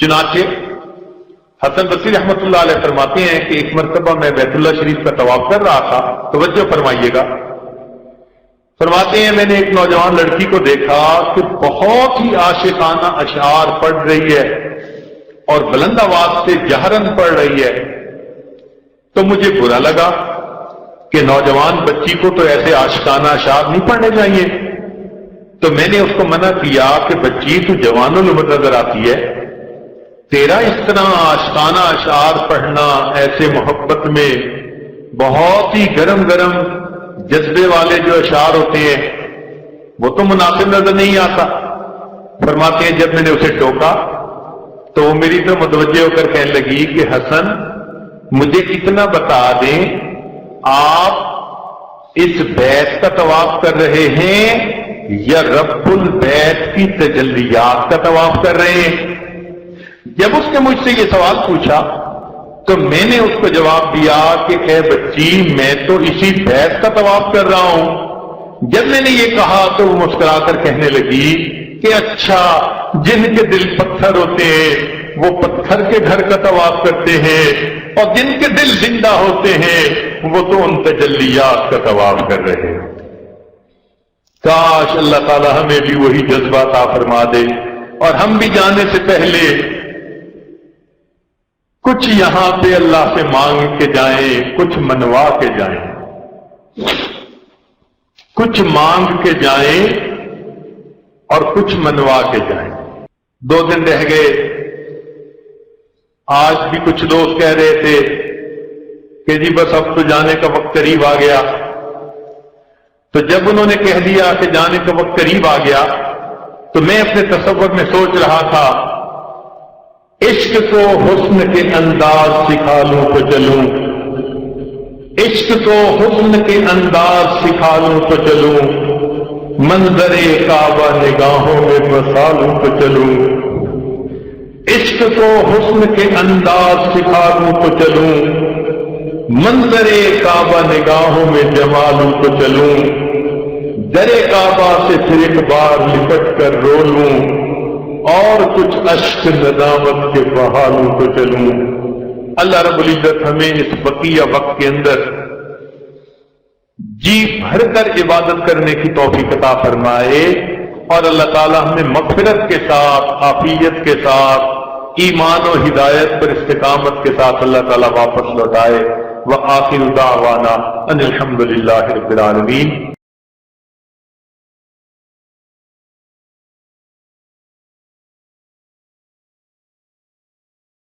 چنانچہ حسن بصری رحمۃ اللہ علیہ فرماتے ہیں کہ ایک مرتبہ میں بیت اللہ شریف کا طواف کر رہا تھا، توجہ فرمائیے گا، فرماتے ہیں میں نے ایک نوجوان لڑکی کو دیکھا کہ بہت ہی عاشقانہ اشعار پڑھ رہی ہے اور بلند آواز سے جہرن پڑھ رہی ہے، تو مجھے برا لگا کہ نوجوان بچی کو تو ایسے عاشقانہ اشعار نہیں پڑھنے چاہیے، تو میں نے اس کو منع کیا کہ بچی تو جوان العمر نظر آتی ہے، تیرا اس طرح عاشقانہ اشعار پڑھنا ایسے محبت میں بہت ہی گرم گرم جذبے والے جو اشعار ہوتے ہیں وہ تو مناسب نظر نہیں آتا۔ فرماتے ہیں جب میں نے اسے ٹوکا تو وہ میری طرف متوجہ ہو کر کہنے لگی کہ حسن مجھے اتنا بتا دیں، آپ اس بیت کا طواف کر رہے ہیں یا رب البیت کی تجلیات کا طواف کر رہے ہیں؟ جب اس نے مجھ سے یہ سوال پوچھا تو میں نے اس کو جواب دیا کہ اے بچی میں تو اسی بیت کا طواف کر رہا ہوں۔ جب میں نے یہ کہا تو وہ مسکرا کر کہنے لگی کہ اچھا، جن کے دل پتھر ہوتے ہیں وہ پتھر کے گھر کا طواف کرتے ہیں اور جن کے دل زندہ ہوتے ہیں وہ تو ان تجلیات کا طواف کر رہے ہیں۔ کاش اللہ تعالی ہمیں بھی وہی جذبہ عطا فرما دے اور ہم بھی جانے سے پہلے کچھ یہاں پہ اللہ سے مانگ کے جائیں، کچھ منوا کے جائیں، کچھ مانگ کے جائیں اور کچھ منوا کے جائیں۔ 2 دن رہ گئے، آج بھی کچھ دوست کہہ رہے تھے کہ جی بس اب تو جانے کا وقت قریب آ گیا، تو جب انہوں نے کہہ دیا کہ جانے کا وقت قریب آ گیا تو میں اپنے تصور میں سوچ رہا تھا عشق کو حسن کے انداز سکھا لوں تو چلوں، عشق کو حسن کے انداز سکھا لوں تو چلوں، منظر کعبہ نگاہوں میں بسا لوں تو چلوں، عشق کو حسن کے انداز سکھا لوں تو چلوں، منظر کعبہ نگاہوں میں جما لوں تو چلوں، در کعبہ سے پھر ایک بار لپٹ کر رو لوں اور کچھ اشک ندامت کے بہا لوں تو چلوں۔ اللہ رب العزت ہمیں اس بقیہ وقت کے اندر جی بھر کر عبادت کرنے کی توفیق عطا فرمائے اور اللہ تعالی ہمیں مغفرت کے ساتھ، عافیت کے ساتھ، ایمان و ہدایت پر استقامت کے ساتھ اللہ تعالی واپس لوٹائے۔ وآخر دعوانا ان الحمد للہ رب العالمین۔